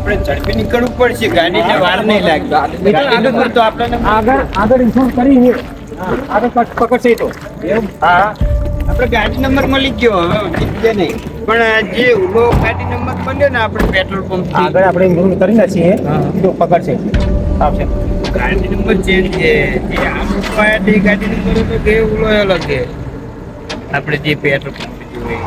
આપણે ઝડપી નીકળવું પડશે, ગાડીને વાર નહીં લાગે. ગાડી નંબર તો આપણને આગળ ઇન્ફોર્મ કરી આગળ પકડશે તો હા આપણે ગાડી નંબર મળી ગયો, હવે જીતજે નહીં. પણ જે ઓલો ગાડી નંબર બન્યો ને આપણે પેટ્રોલ પંપ આગળ આપણે ઇન્ફોર્મ કરી નાખીએ તો પકડશે આવશે. ગાડી નંબર ચેન્જ છે, જે આપણું પાયા તે ગાડી નંબર હતો કે ઓલો અલગ છે, આપણે જે પેટ્રોલ પંપ જોઈએ.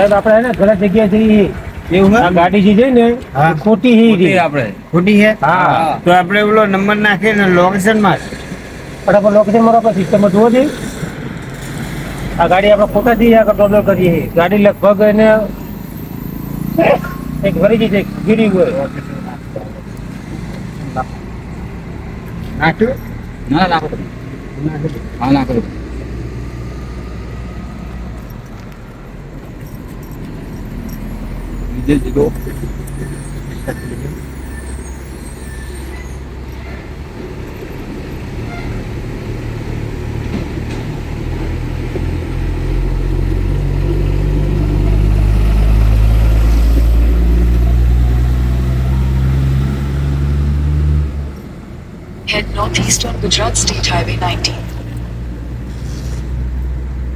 સાહેબ આપણે ને ઘણા જગ્યાએથી એવું આ ગાડી જે છે ને ખોટી હી આપણે ખોટી છે. હા તો આપણે ઓલો નંબર નાખીએ ને લોકેશન માં ફટાફટ લોકેશન માં આપણે સિસ્ટમમાં જોવો છે. આ ગાડી આપણે ખોટાથી આગળ ડોલર કરીએ છીએ. ગાડી લગભગ એને એક ભરી ગઈ છે ગીરી હોય નાખ્યું ના નાખો હા નાખો બીજે Jigo Head northeast on Gujarat State Highway 19.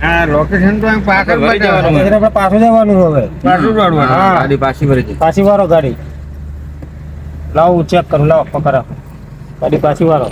હા લોકેશન તો પાછળ બતાવવાનું આપણે પાછું જવાનું હવે પાછું દોડવાનું. હા. ગાડી પાછી ભરી દે પાછી વાળો ગાડી લાવો ચેક કરું લાવો પકડા ગાડી પાછી વાળો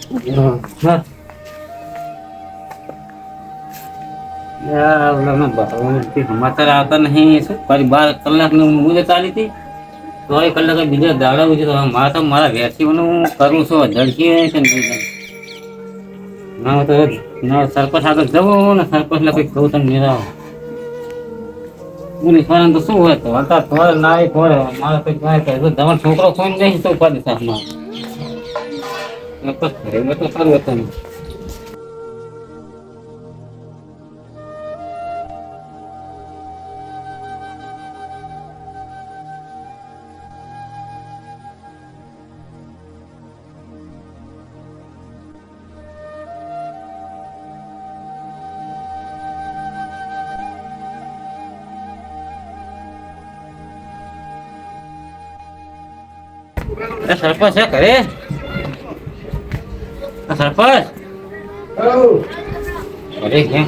સમાચાર આવતા નહીં. શું મારી 12 કલાકની મુદત આલી હતી, તો 1 કલાક બીજા દાડા ઉજે. મારે તો મારા વેસીઓનું કરું છું, ઝડકી છે ને ના તો ના સરપંચ આગળ જવું ને સરપંચ એટલે કંઈક કહું તમે નિરાવો. પોલીસ વાળાને તો શું હોય, તો હતા થોડે ના એ થોડે મારે કંઈક ના કહે તમારો છોકરો ફોન નહીં તો ઉપાધિ સાહેબમાં તો સારું હતું. સરપંચ છે ઘરે? સરપંચ અરે કેમ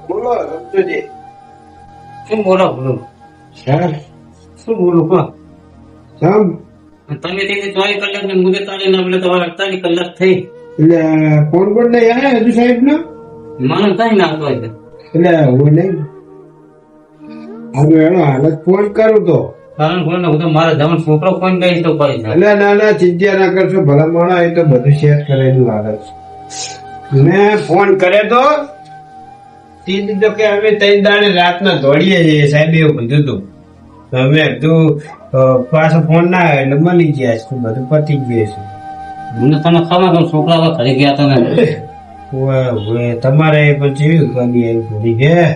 બોલો રમતુજી. શું બોલો બોલું શું બોલું પણ તમે તે 24 કલાકની મુદત આલીને આપણે તમારે 48 કલાક થઈ. એટલે ફોન પણ નહીં આવ્યા હજુ સાહેબ નો? માનો કઈ ના આવતો હોય એટલે હું નહીં હવે એનો હાલત ફોન કરું તો કારણ કોઈને હું તો મારા જવાન છોકરો ફોન કરી તો પડી જાય. એટલે ના ના ચિંતા ના કરશો, ભલા માણા એ તો બધું શેર કરેલું આવે છે. મેં ફોન કર્યો તો તીજી તો કે અમે 3 દાડે રાતના દોડીએ છીએ સાહેબ, એવું કીધું હતું. અમે તું પાછો ફોન ના આવ્યો એટલે મળી ગયા છે, બધું પતી ગયું છે. મને તમે ખબર કે છોકરા હવે ઘરે ગયા હતા ને ઓય તમારે પણ જેવી ગમી એવી ભૂલી ગયા.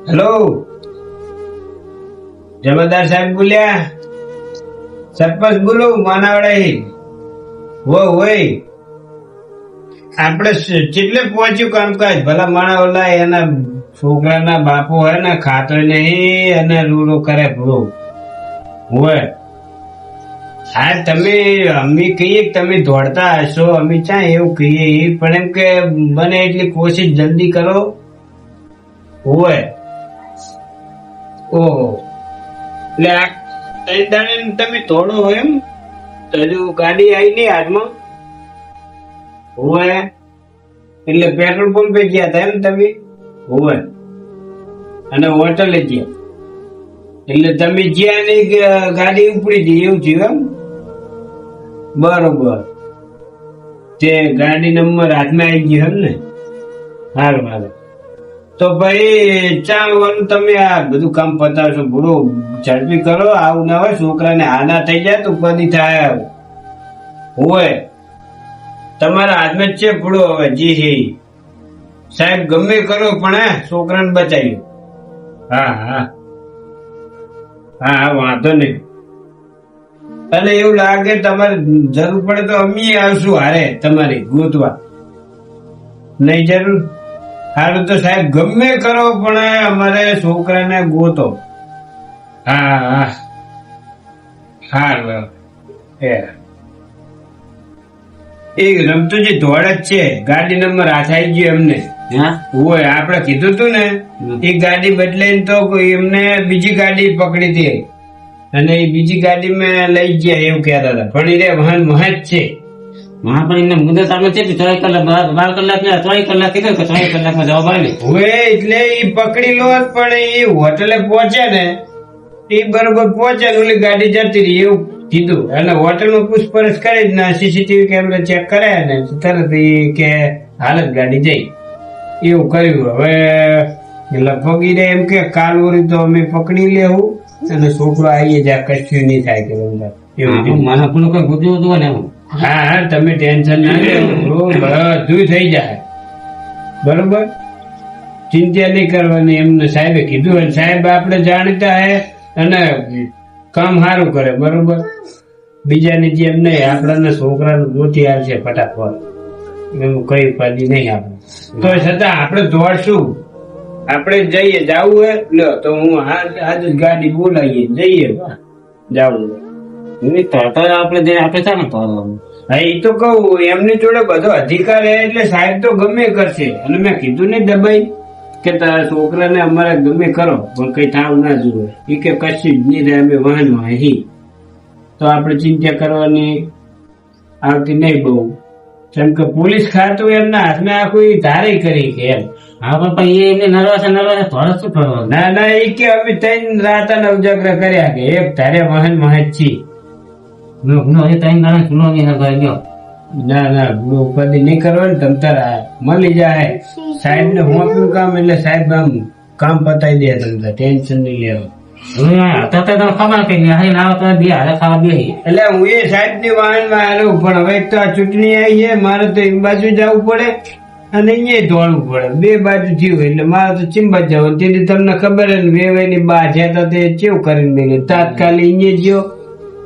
હેલો જમાદાર સાહેબ બોલ્યા? સરપંચ બોલો માનાવડા. હોય આપડે કેટલે પહોંચ્યું કામકાજ? ભલા માણા ઓલા એના છોકરાના બાપો હોય ને ખાતો નહીં અને રૂડો કરે ભૂરો હોય. હા તમે અમે કહીએ કે તમે દોડતા હશો, અમે ચા એવું કહીએ પણ એમ કે બને એટલી કોશિશ જલ્દી કરો. હોય ઓહો એટલે આ 3 દાડે તમે દોડો હોય એમ? તો હજુ ગાડી આવી નહીં હાથમાં? હોય એટલે પેટ્રોલ પંપે ગયા હતા એમ તમે? હોય અને હોટલે ગયા એટલે તમે જ્યાં નહીં ગાડી ઉપડી ગઈ એવું થયું એમ? બરોબર. તે ગાડી નંબર હાથમાં આવી ગયો એમ ને? સારું હારું. તો ભાઈ ચાલવાનું તમે આ બધું કામ પતાવશો, ભૂરો ઝડપી કરો. આવું ના હોય છોકરાને હાના થઈ જાય તો ઉપાધિ થાય. હોય તમારા હાથમાં જ છે ભૂડો. હવે જી છે સાહેબ ગમે કરો પણ હા છોકરાને બચાવ્યો. હા હા હા વાંધો નહીં. અને એવું લાગે તમારે જરૂર પડે તો અમે આવશું હારે તમારી ગોતવા. નહીં જરૂર સારું તો સાહેબ ગમે કરો પણ અમારે છોકરાને ગોતો. હા હા સારું. એ રમતુજી દોડ જ છે, ગાડી નંબર હાથ આવી ગયો એમને. હોય આપડે કીધું તું ને એ ગાડી બદલાઈને તો એમને બીજી ગાડી પકડી હતી અને એ બીજી ગાડી માં લઈ ગયા એવું કહેતા હતા. પણ એ વહન મહજ છે. હા પણ એને મુદત આપણે છે 24 કલાક 12 કલાક ને 24 કલાક કીધું કે 24 કલાકમાં જવાબ આવે. હવે એટલે એ પકડી લો પણ એ હોટલે પહોંચ્યા ને એ બરોબર પહોંચ્યા ને ઓલી ગાડી જતી રહી એવું કીધું. અને હોટલમાં પૂછપરછ કરી ને સીસીટીવી કેમેરા ચેક કરાયા ને તરત એ કે હાલત ગાડી જઈ એવું કર્યું. હવે લગભગ ઈ એમ કે કાલ ઓરી તો અમે પકડી લેવું અને છોકરો આવીએ જ્યાં કશું નહીં થાય કે એવું મને પેલું કઈ ગુજવું હતું ને. હા હા તમે ટેન્શન ના લેવું, બધું થઈ જાય બરોબર. ચિંતા નહીં કરવાની એમને સાહેબે કીધું. અને સાહેબ આપણે જાણતા હે અને કામ સારું કરે બરોબર. બીજાની જેમ નહીં આપણાને છોકરાનું ગોતી આવશે ફટાફટ, એવું કઈ ઉપાધિ નહીં આપણે. તો છતાં આપણે દોડશું આપણે જઈએ, જાવું હે લ્યો તો હું આજ જ ગાડી બોલાવીએ, જઈએ જાવું નહીં તો આપણે જે આપણે છે ને તો હા એ તો કહું એમની જોડે બધો અધિકાર હે એટલે સાહેબ તો ગમે કરશે. અને મેં કીધું ને દબાઈ કે તારા છોકરાને અમારે ગમે કરો પણ કઈ થાવ ના જોવે. એ કે કશું જ નહીં રહે, અમે વાહનમાં હી તો આપણે ચિંતા કરવાની આવતી નહીં બહુ. કેમ કે પોલીસ ખાતું એમના હાથમાં આખું ધારે કરી કે એમ. હા પણ એ એમને નરવા છે થોડા શું કરવાનું? ના ના એ કે અમે 3 રાતા ઉજાગરા કર્યા કે એક ધારે વાહન માં જ છીએ. ના ના ઉપાધિ નહીં કરવાની, તમ તારા મળી જાય. સાહેબ ને હું આપ્યું કામ એટલે સાહેબ આમ કામ પતાવી દે, તમને ટેન્શન નહીં લેવા. એટલે હું એ સાહેબ ની વાહન માં આવ્યો પણ હવે એક તો આ ચૂંટણી આવી છે, મારે તો એક બાજુ જવું પડે અને અહીંયા દોડવું પડે, બે બાજુ થયું એટલે મારે તો ચિંબા જવું. તેથી તમને ખબર હે ને વેવાઈ ની બા છે તો તે કેવું કરીને મેં તાત્કાલિક અહીંયા ગયો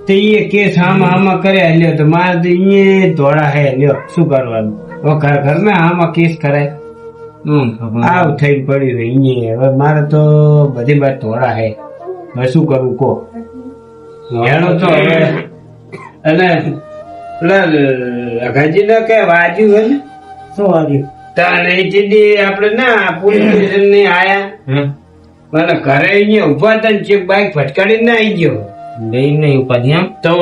તો એ કેસ આમાં કર્યા લ્યો તો મારે તો અહીંયા ધોળા હે લ્યો શું કરવાનું. ઘર માં આમાં કેસ કરાય આવ થઈ પડ્યું અહીંયા. હવે મારે તો બધી બાદ ધોળા હે, હવે શું કરવું કહો. એનો તો હવે અને પેલા અઘાજી ને કઈ વાજ્યું હે ને શું વાગ્યું? તાને સીધી આપડે ના પોલીસ સ્ટેશન ની આયા મને ઘરે અહીંયા ઉભા હતા ને ચેક બાઈક ફટકાડી ના આવી ગયો નહીં ઉપાધિ એમ તો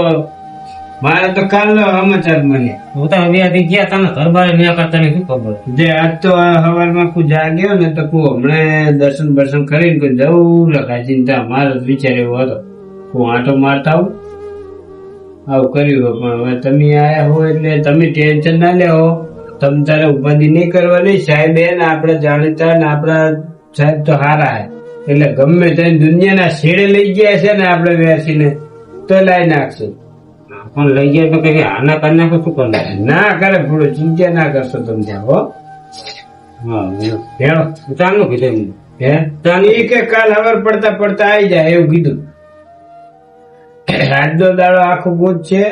મારે તો કાલ સમાચાર મને હું તો હવે ગયા હતા ને ઘર બાર નહીં કરતા ને શું ખબર. જે આજ તો સવારમાં હું જાગ્યો ને તો હું હમણાં દર્શન કરીને કોઈ જવું લખાય ચિંતા મારો વિચાર એવો હતો હું આંટો મારતા આવું કર્યું. પણ હવે તમે આયા હો એટલે તમે ટેન્શન ના લેવો, તમે તારે ઉપાધિ નહીં કરવાની. સાહેબ ને આપડે જાણીતા ને આપડા સાહેબ તો હારા હે એટલે ગમે તે દુનિયાના છેડે લઈ ગયા છે ને આપડે બેસીને તો લાવી નાખશે. પણ લઈ જાય તો કઈ આના કરી નાખો શું કરવું? ના કરે પૂરું, ચિંતા ના કરશો તમે ત્યાં હો. હા ચાલુ કીધું હે એ કે કાલ હવાર પડતા આવી જાય એવું કીધું. આજનો દાડો આખો ગુજ છે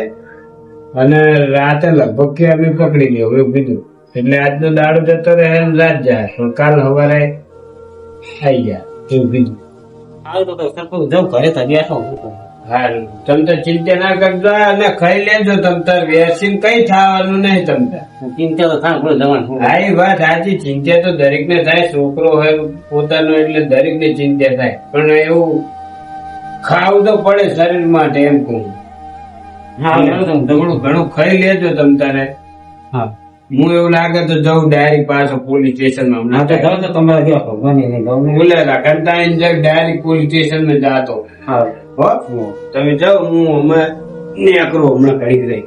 અને રાતે લગભગ કે અમે પકડી લ્યો એવું કીધું. એટલે આજનો દાડો જતો રહે રાત જાય પણ કાલ સવારે આવી જાય એવું કીધું. જાઉં ઘરે તબિયત હારું તમે તો ચિંતા ના કરજો અને ખાઈ લેજો. તમ તાર વેસીને કઈ થવાનું નહીં. તમ ચિંતા તો થાય બોલો જવાનું. હા એ વાત સાચી, ચિંતા તો દરેક ને થાય, છોકરો હોય પોતાનો એટલે દરેક ને ચિંતા થાય. પણ એવું ખાવું તો પડે શરીર માટે એમ કહું. ઘણું ખાઈ લેજો તમ તારે. હા હું એવું લાગે તો જઉં ડાયરેક્ટ પાછો પોલીસ સ્ટેશન માં. ના તો જાઓ તો તમારે ગયા ભગવાન બોલે રાખતા ડાયરેક્ટ પોલીસ સ્ટેશન માં જાતો. હા હો તમે જાઓ, હું હમણાં નીકળું હમણાં ઘડી રહી.